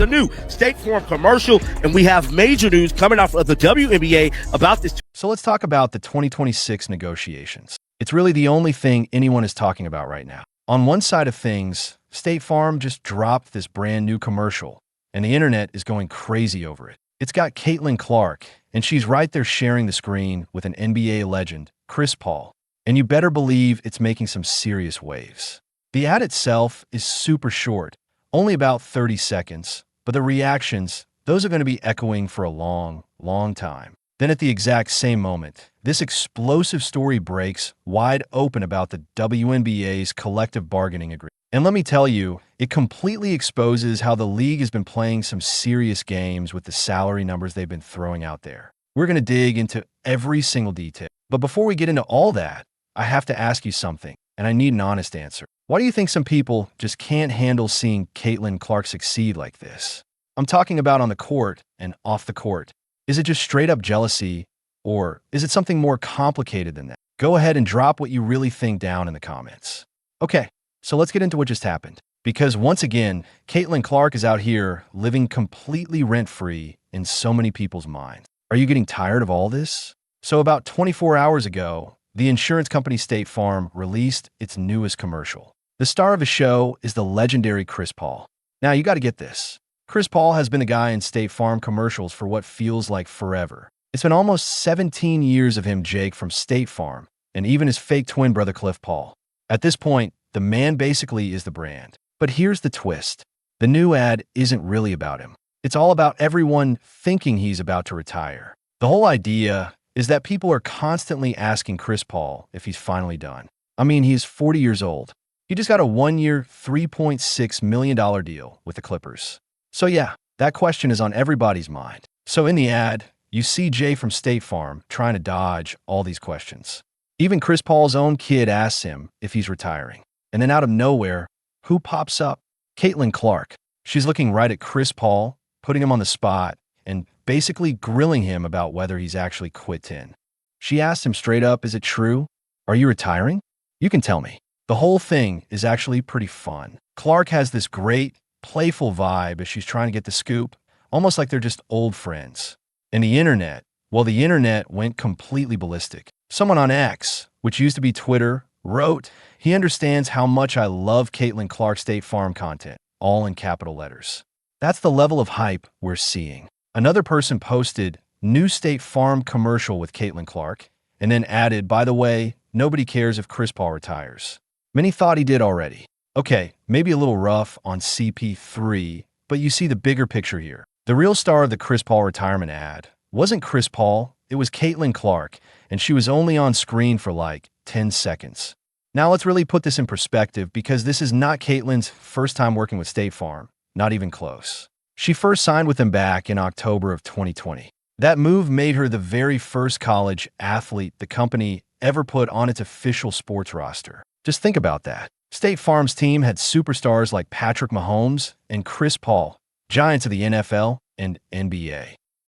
The new State Farm commercial, and we have major news coming out of the WNBA about this. So let's talk about the 2026 negotiations. It's really the only thing anyone is talking about right now. On one side of things, State Farm just dropped this brand new commercial, and the internet is going crazy over it. It's got Caitlin Clark, and she's right there sharing the screen with an NBA legend, Chris Paul. And you better believe it's making some serious waves. The ad itself is super short, only about 30 seconds, but the reactions, those are going to be echoing for a long, long time. Then at the exact same moment, this explosive story breaks wide open about the WNBA's collective bargaining agreement. And let me tell you, it completely exposes how the league has been playing some serious games with the salary numbers they've been throwing out there. We're going to dig into every single detail. But before we get into all that, I have to ask you something, and I need an honest answer. Why do you think some people just can't handle seeing Caitlin Clark succeed like this? I'm talking about on the court and off the court. Is it just straight up jealousy, or is it something more complicated than that? Go ahead and drop what you really think down in the comments. Okay, so let's get into what just happened. Because once again, Caitlin Clark is out here living completely rent-free in so many people's minds. Are you getting tired of all this? So about 24 hours ago, the insurance company State Farm released its newest commercial. The star of the show is the legendary Chris Paul. Now, you got to get this. Chris Paul has been the guy in State Farm commercials for what feels like forever. It's been almost 17 years of him, Jake, from State Farm, and even his fake twin brother, Cliff Paul. At this point, the man basically is the brand. But here's the twist. The new ad isn't really about him. It's all about everyone thinking he's about to retire. The whole idea is that people are constantly asking Chris Paul if he's finally done. I mean, he's 40 years old. He just got a one-year, $3.6 million deal with the Clippers. So yeah, that question is on everybody's mind. So in the ad, you see Jay from State Farm trying to dodge all these questions. Even Chris Paul's own kid asks him if he's retiring. And then out of nowhere, who pops up? Caitlin Clark. She's looking right at Chris Paul, putting him on the spot, and basically grilling him about whether he's actually quit in. She asked him straight up, is it true? Are you retiring? You can tell me. The whole thing is actually pretty fun. Clark has this great, playful vibe as she's trying to get the scoop, almost like they're just old friends. And the internet, well, the internet went completely ballistic. Someone on X, which used to be Twitter, wrote, he understands how much I love Caitlin Clark State Farm content, all in capital letters. That's the level of hype we're seeing. Another person posted, new State Farm commercial with Caitlin Clark, and then added, by the way, nobody cares if Chris Paul retires. Many thought he did already. Okay, maybe a little rough on CP3, but you see the bigger picture here. The real star of the Chris Paul retirement ad wasn't Chris Paul, it was Caitlin Clark, and she was only on screen for like 10 seconds. Now let's really put this in perspective because this is not Caitlin's first time working with State Farm, not even close. She first signed with them back in October of 2020. That move made her the very first college athlete the company ever put on its official sports roster. Just think about that. State Farm's team had superstars like Patrick Mahomes and Chris Paul, giants of the NFL and NBA.